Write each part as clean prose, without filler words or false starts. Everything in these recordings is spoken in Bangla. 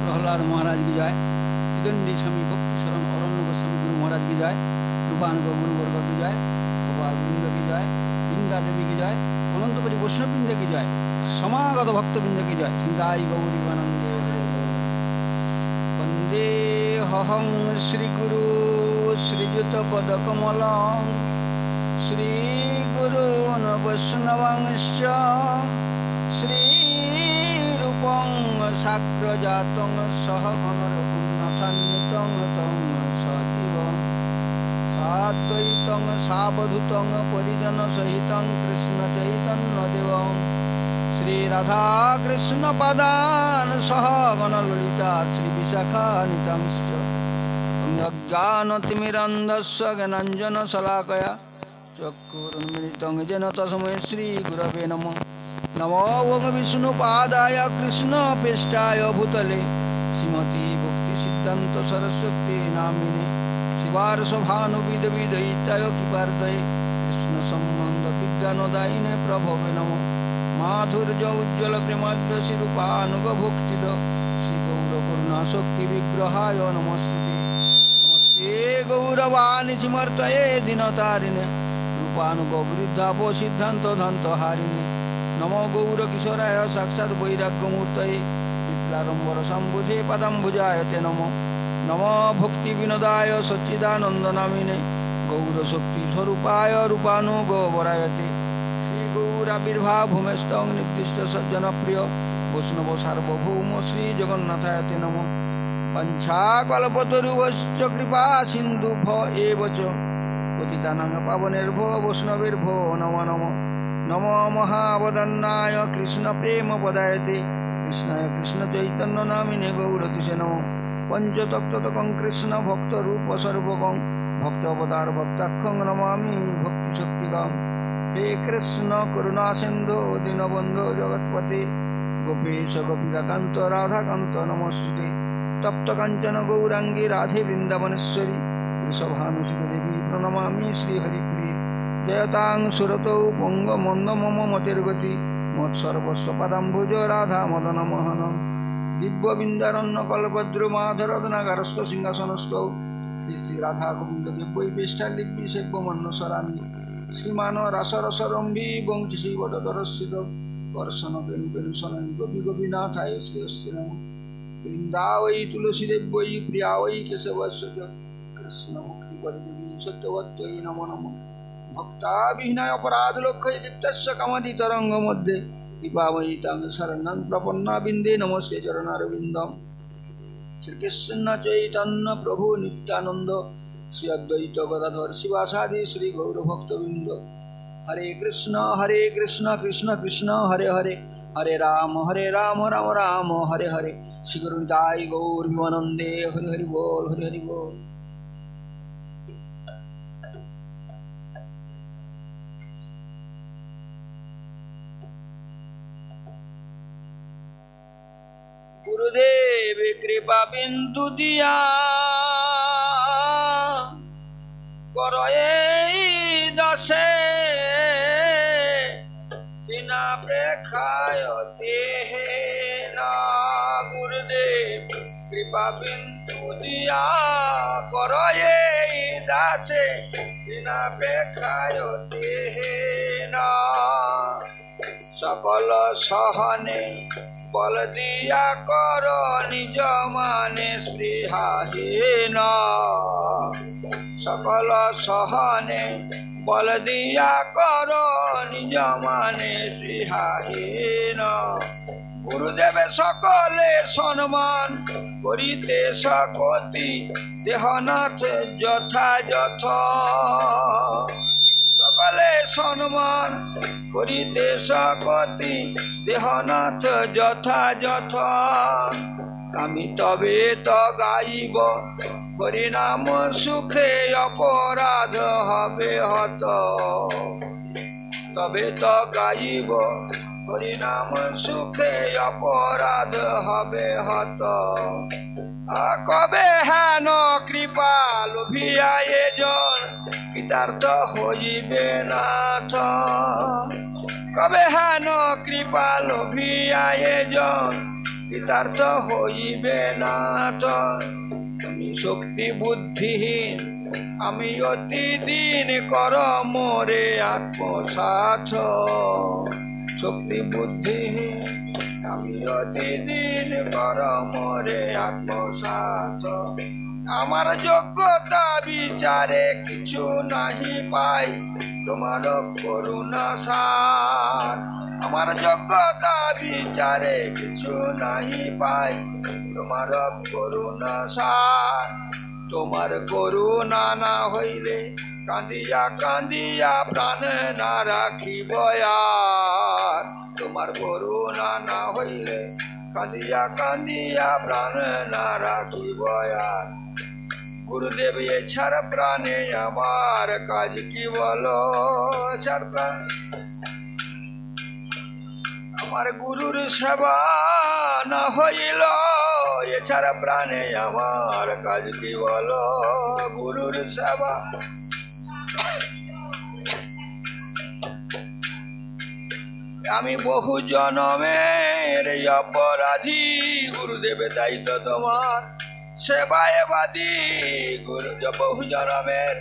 प्रहलाद महाराज की जय, चिदंडी स्वामी भक्ति शरण अरण्य गोस्वामी गुरु महाराज की जय, रूपानुग गुरु वर्ग की जय, गोपाल वृंद की जय, वृंदा देवी की जय, अनंतपुरी वैष्णव वृंद की जय, समागत भक्त वृंद की जय। चिंताई गौरी वंदे वंदे हहं श्री गुरु श्रीयुत पद कमल श्री गुरु वैष्णवांश्च श्री साग्रजातं सह घनरघुनाथान्वितं तं सजीवं साद्वैतं सावधूतं परिजनसहितं कृष्णचैतन्यदेवं श्रीराधाकृष्णपदान् सह गणललिता श्रीविशाखान्वितांश्च अज्ञानतिमिरन्धस्य ज्ञानाञ्जनशलाकया चक्षुरुन्मिलितं येन तस्मै श्रीगुरवे नमः। नमो ओं विष्णुपादाय कृष्णपेष्टाय भूतले श्रीमती भक्तिसिद्धान्त सरस्वती नामिने शिवार्षभानुविदविदयिताय कृपार्दये कृष्णसम्बन्ध विज्ञानदायिने प्रभवे नमो। माधुर्य उज्ज्वल प्रेमाद्र श्रीरूपानुगभोक्तिद श्रीगौरकरुणाशक्तिविग्रहाय नमस्ते। नमस्ते गौरवाणि सिमर्तये दिनतारिणे रूपानुगवृद्धापसिद्धान्तधान्तहारिणे। नमो गौर किशोराय साक्षात् वैराग्यमूर्तये विप्लारंबर संबुधे पदाम्बुजाय ते नमो। नमो भक्ति विनोदाय सच्चिदानंदनामिने गौर शक्ति स्वरूपाय रूपानुगवराय ते। श्री गौराविर्भाव भूमेष्टं निर्दिष्ट सज्जन प्रिय वैष्णव सार्वभौम श्री जगन्नाथाय ते नमो। पंचाकल्पतरुश्च कृपा सिन्धुभ्यो एव च पतितानां पावनेभ्यो वैष्णवेभ्यो नमो नमो। नमो महावदन्नाय कृष्ण प्रेम पदायते कृष्णाय कृष्ण चैतन्य नामिने गौरतिसे नमो। पंचतत्त्वकं कृष्ण भक्त रूप सर्वकं भक्तावतार भक्ताख्यं नमामि भक्ति शक्तिकं। हे कृष्ण करुणा सिंधु दीनबंधु जगत्पते गोपेश गोपिकाकांत राधाकांत नमस्ते। तप्त कांचन गौरांगी राधे वृंदावनेश्वरी वृषभानुसुते देवी प्रणमामि श्रीहरिप्रिये। जयतां सुरतौ पुंग मंद मम मतिर्गति मत्सर्वस्व पदाम्बुज राधा मदन मोहन। दिव्य बिंदारण्य कल्पद्रु माधरत्नागारस्थ सिंहासनस्थौ श्री श्री राधा गोविंद दिव्य पेष्टा लिपि सेव्यमन्नसरामि। श्रीमान रासरसरम्भी वंशी श्रीवटधरस्थित कर्षण वेणु वेणुसनयि गोपी गोपीनाथाय श्रीयस्ते नमः। वृंदावै तुलसी देव्यै प्रिया वै केशवस्य कृष्ण भक्ति परिदेवी सत्यवत्यै नमो नमः। भक्ताभिनय अपराध लक्ष्य चित्तस्य कामदि तरंग मध्ये कृपामयि तां शरणं प्रपन्ना बिंदे नमस्ते चरणारविन्दम्। श्रीकृष्ण चैतन्य प्रभु नित्यानंद श्री अद्वैत गदाधर शिवासादि श्री गौर भक्तवृंद। हरे कृष्ण कृष्ण कृष्ण हरे हरे हरे राम राम राम हरे हरे। श्री गुरुनिताय गौर विमानंदे हरि हरि बोल हरि हरि बोल। गुरुदेव कृपा बिंदु दिया करो दशे तिना प्रेखायते ना। गुरुदेव कृपा बिंदु दिया करो दशे तिना प्रेखायते ना। सकल सहने बल दिया करो निज माने स्पृहाहीन। सकल सहने बल दिया करो निज माने स्पृहाहीन। गुरुदेव सकले सम्मान करिते सकति देहनाथ यथायथ। सकले सम्मान करिते सकति देहनाथ यथायथ। आमी तबे तो गाइब हरिनाम सुखे अपराध हबे हत। तबे तो गाइब हरिनाम सुखे अपराध हबे हत। कबे हेन कृपा लोभिया जन कृतार्थ होइबे नाथ। কবে হেন কৃপা লোভিয়ায়ে জন কৃতার্থ হইবে না তো। তুমি শক্তি বুদ্ধিহীন আমি অতি দিন কর মোরে আত্মসাৎ। শক্তি বুদ্ধিহীন আমি অতি দিন কর মোরে আত্মসাৎ। আমার যোগ্যতা বিচারে কিছু নাহি পাই তোমার করুণা সার। আমার যোগ্যতা বিচারে কিছু নাহি পাই তোমার করুণা সার। তোমার করুণা না হইলে কান্দিয়া কান্দিয়া প্রাণ না রাখিব আর। তোমার করুণা না হইলে কান্দিয়া কান্দিয়া প্রাণ না রাখিব আর। গুরুদেব এছাড়া প্রাণে আমার কাজ কি বলো ছাড় প্রাণ। আমার গুরুর সেবা না হইল এছাড়া প্রাণে আমার কাজ কি বলো। গুরুর সেবা আমি বহু জনমের অপরাধী গুরুদেব দায়িত্ব তোমার সেবায় বাদী। গুরু বহু জনমের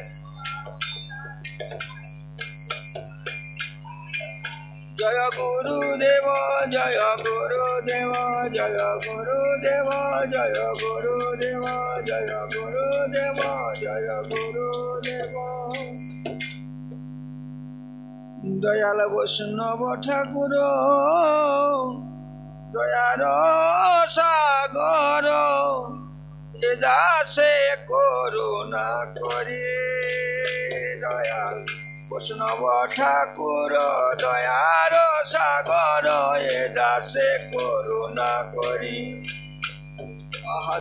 জয় গুরুদেব জয় গুরুদেব জয় গুরুদেব জয় গুরুদেব জয় গুরুদেব জয় গুরুদেব। দয়াল বৈষ্ণব ঠাকুর দয়ার সাগর এ দাসে করুণা করে। দয়াল বৈষ্ণব ঠাকুর দয়ার সাগর এ দাসে করুণা করি।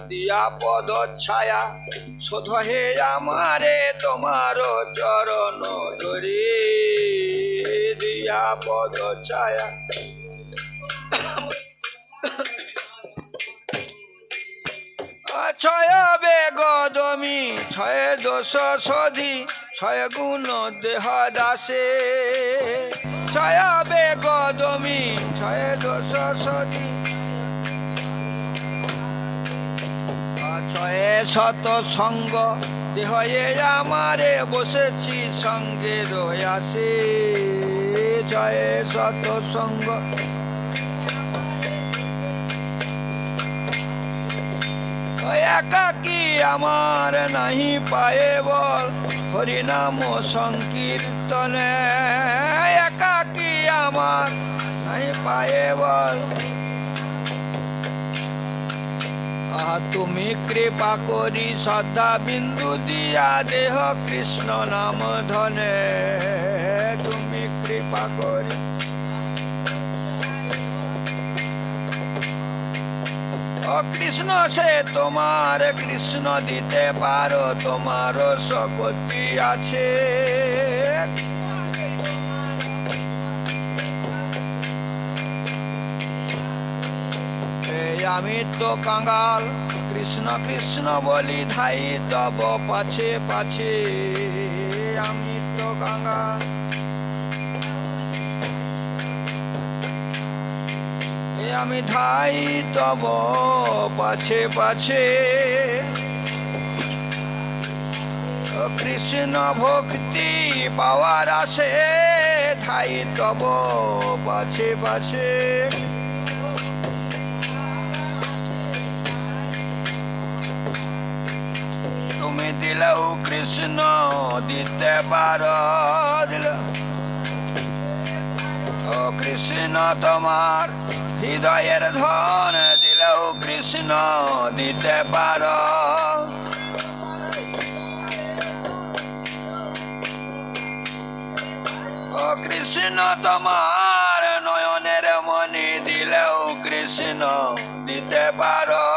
দিয়া পদ ছায়া শোধ হে আমারে তোমার চরণ ধরি। দিয়া পদ ছায়া ছয় বেগদমি ছয় দোষ শোধি ছয় গুণ দেহ দাসে। ছয় বেগদমি ছয় দোষ শোধি ছয় শত সঙ্গ দেহ আমারে বসেছি সঙ্গে রয়াসে। ছয় শত সঙ্গ একাকি আমার নাহি পায়ে বল হরিনাম সংকীর্তনে। একাকি আমার নাহি পায়ে বল তুমি কৃপা করি শ্রদ্ধা বিন্দু দিয়া দেহ কৃষ্ণ নাম ধনে। তুমি কৃপা করি কৃষ্ণ সে তোমার কৃষ্ণ দিতে পারো তোমার শক্তি আছে। আমি তো কাঙ্গাল কৃষ্ণ কৃষ্ণ বলি ধাই তব পাছে পাছে। আমি তো কাঙ্গাল আমি ধাই তব পাছে পাছে। কৃষ্ণ ভক্তি পাওয়ার আসে ধাই তব পাছে পাছে। তুমি দিলেও কৃষ্ণ দিতে পারো দিল ও কৃষ্ণ তোমার হৃদয়ের ধন দিলেও কৃষ্ণ দিতে পারো। ও কৃষ্ণ তোমার নয়নের মনি দিলেও কৃষ্ণ দিতে পারো।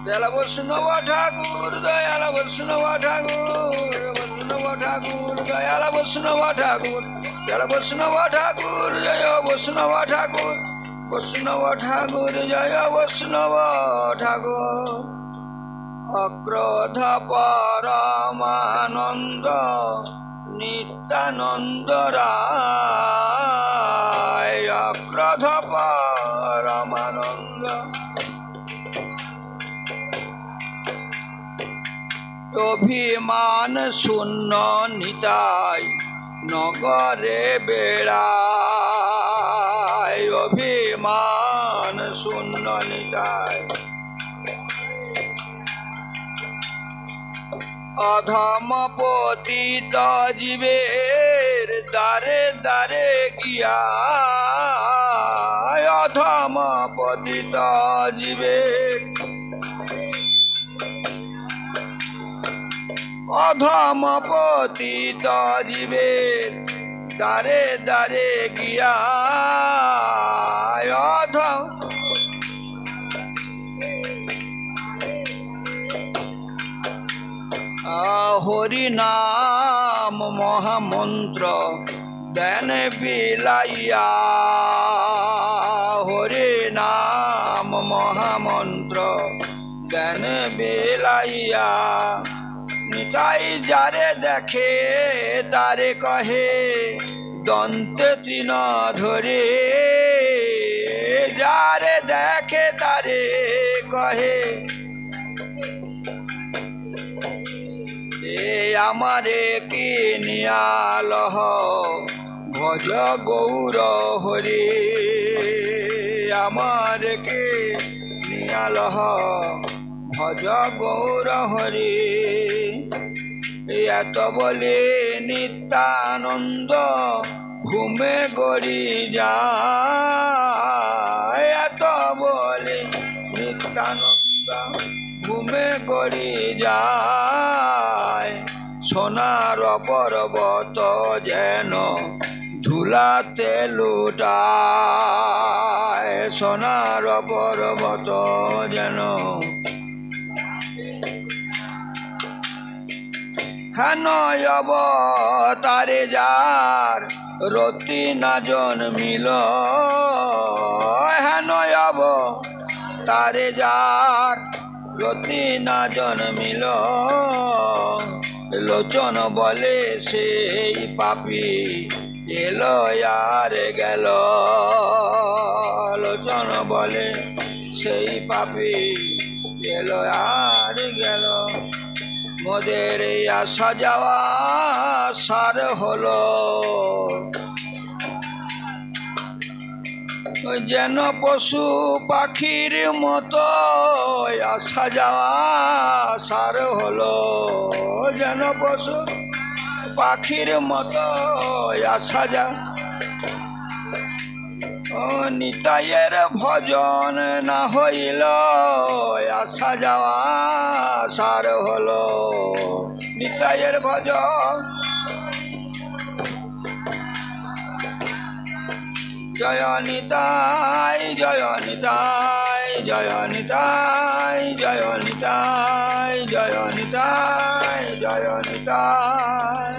দয়াল বৈষ্ণব ঠাকুর দয়াল বৈষ্ণব ঠাকুর বৈষ্ণব ঠাকুর দয়াল বৈষ্ণব ঠাকুর দয়াল বৈষ্ণব ঠাকুর জয় বৈষ্ণব ঠাকুর বৈষ্ণব ঠাকুর জয় বৈষ্ণব ঠাকুর। অক্রোধ পরমানন্দ নিত্যানন্দ রায়। অক্রোধ পরমানন্দ অভিমান শূন্য নিতাই নগরে বেড়ায়। অভিমান শূন্য নিতাই অধম পতিত জীবের দ্বারে দ্বারে গিয়া। অধম পতিত জীবের অধম পতিত জীবের দ্বারে দ্বারে গিয়া। অধম হরি নাম মহামন্ত্র দেন বিলাইয়া। হরি নাম মহামন্ত্র দেন বিলাইয়া। নিতাই যারে দেখে তারে কহে দন্তে তৃণ ধরে। যারে দেখে তারে কহে আমারে কি নিয়ালহ ভজ গৌর হরি। আমারে কি নিয়ালহ ভজ গৌর হরি। এত বলে নিত্যানন্দ ঘুমে গড়ি যায়। এত বলে নিত্যানন্দ ঘুমে গড়ি যায়। সোনার পর্বত যেন ধুলাতে লুটায়। সোনার পর্বত যেন হেন অবতারে যার রতি না জন্মিল। হেন অবতারে যার রতি না জন্মিল। লোচন বলে সেই পাপী এলো আর গেল। লোচন বলে সেই পাপী এলো আর গেল। মোদের আসা যাওয়া সার হলো। যেন পশু পাখির মতো আসা যাওয়া সার হলো। যেন পশু পাখির মতো আসা যা। নিতাইয়ের ভজন না হইল আসা যাওয়া সার হলো। নিতাইয়ের ভজন জয় নিতাই জয় নিতাই জয় নিতাই জয় নিতাই জয় নিতাই জয় নিতাই।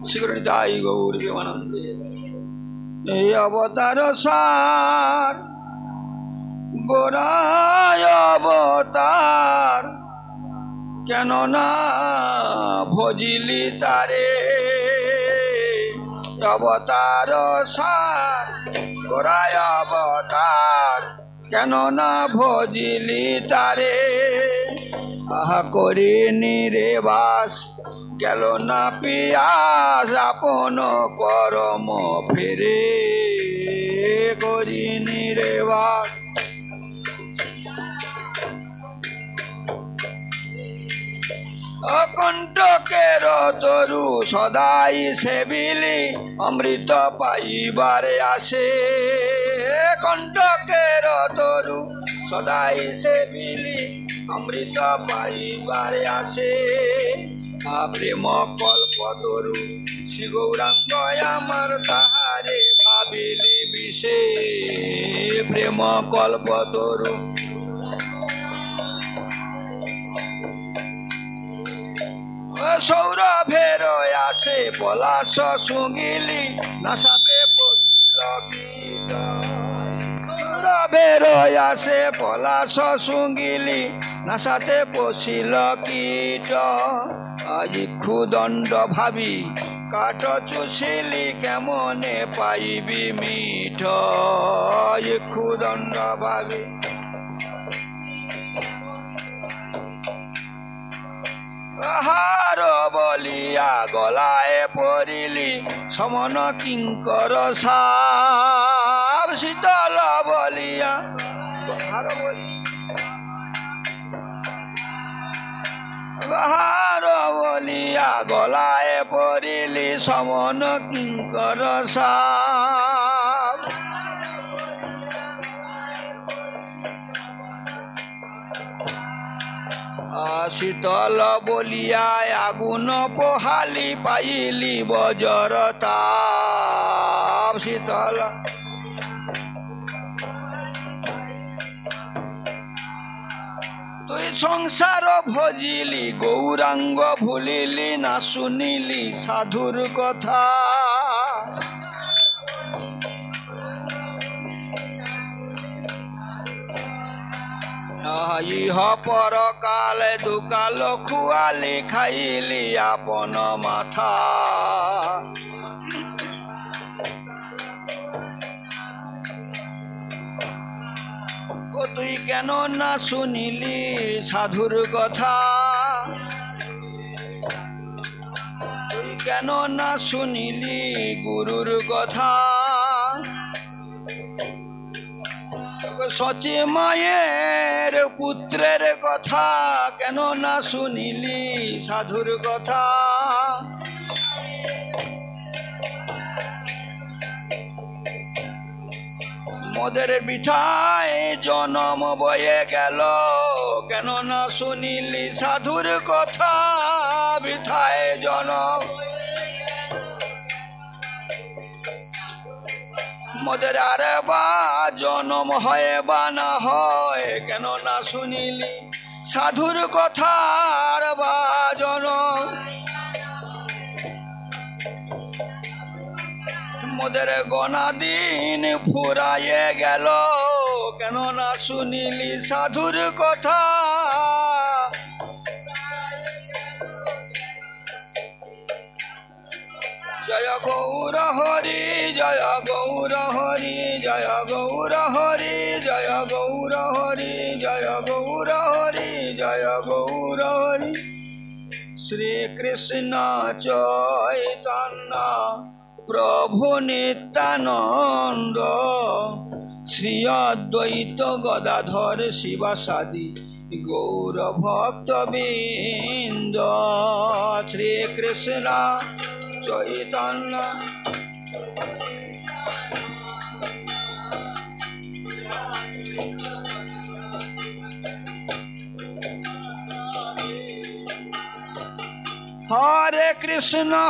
শ্রী নিতাই গৌর প্রেমানন্দে। এই অবতার সার গোরায় অবতার কেন না ভজিলি তারে। অবতার সার গোরায় অবতার কেন না ভজিলি তারে। আহা করি নিরেবাস গেল না পিয়াস আপন করম ফেরে। করি নিরেবাস অকণ্টকের তরু সদাই সেবিলি অমৃত পাইবারে আসে। কণ্টকের তরু সদাই সেবিলি অমৃত পাইবারে আসে। প্রেম কল্প তরু শ্রী গৌরাঙ্গ আমার তাহারে ভাবিলি বিষে। প্রেম কল্প তরু সৌরভের আসে পলাশ শুঙ্গিলি নাসাতে পচিল বিজয়। সৌরভের আসে পলাশ শুঙ্গিলি নাসাতে পশিল কীট আজি ক্ষুদণ্ড ভাবি কাঠ চুষিলি কেমনে পাইবি মিঠ ক্ষুদণ্ড ভাবি আহার বলিয়া গলায় পড়িলি সমন কিঙ্কর সাপ শীতল বলিয়া বাহার বলিয়া গলায় পড়িলি সমন কিঙ্কর সাপ শীতল বলিয়া আগুন পোহালি পাইলি বজর তাপ শীতল তুই সংসার ভজিলি গৌরাঙ্গ ভুলিলি না শুনিলি সাধুর কথা ইহ পরকালে দুকাল খুয়ালি খাইলি আপন মাথা ও তুই কেন না শুনিলি সাধুর কথা তুই কেন না শুনিলি গুরুর কথা সচি মায়ের পুত্রের কথা কেন না শুনিলি সাধুর কথা মোদের বিঠায় জনম বয়ে গেল কেন না শুনিলি সাধুর কথা বিঠায় জনম মোদের আর বা জনম হয় বা না হয় কেন না শুনিলি সাধুর কথা আর বা জনম মোদের গনা দিন ফুরাইয়ে গেল কেন না শুনিলি সাধুর কথা জয় গৌর হরি জয় গৌর হরি জয় গৌর হরি জয় গৌর হরি জয় গৌর হরি জয় গৌর হরি শ্রীকৃষ্ণ চৈতন্য প্রভু নিত্যানন্দ শ্রী অদ্বৈত গদাধর শিবাসাদি গৌর ভক্তবৃন্দ শ্রীকৃষ্ণ চৈতন্য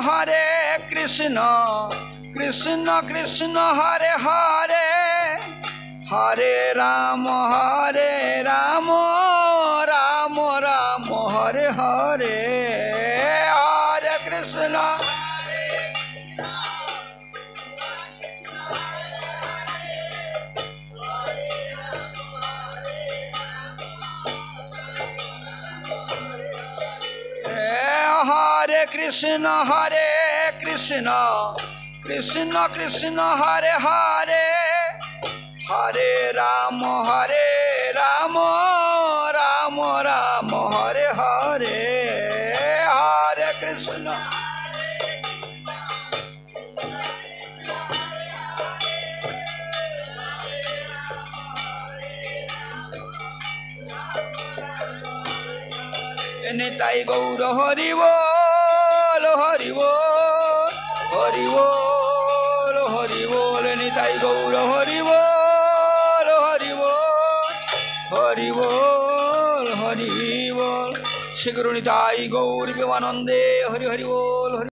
হরে কৃষ্ণ কৃষ্ণ কৃষ্ণ হরে হরে হরে রাম রাম রাম হরে হরে হরে কৃষ্ণ হরে কৃষ্ণ কৃষ্ণ কৃষ্ণ হরে হরে হরে রাম রাম রাম হরে হরে হরে কৃষ্ণ নিতাই গৌর হরি বল হরি বল হরি বল হরি বল নিতাই গৌর হরি বল হরি বল হরি বল হরি বল শ্রী গুরু নিতাই গৌর প্রেমানন্দে হরি হরি বল।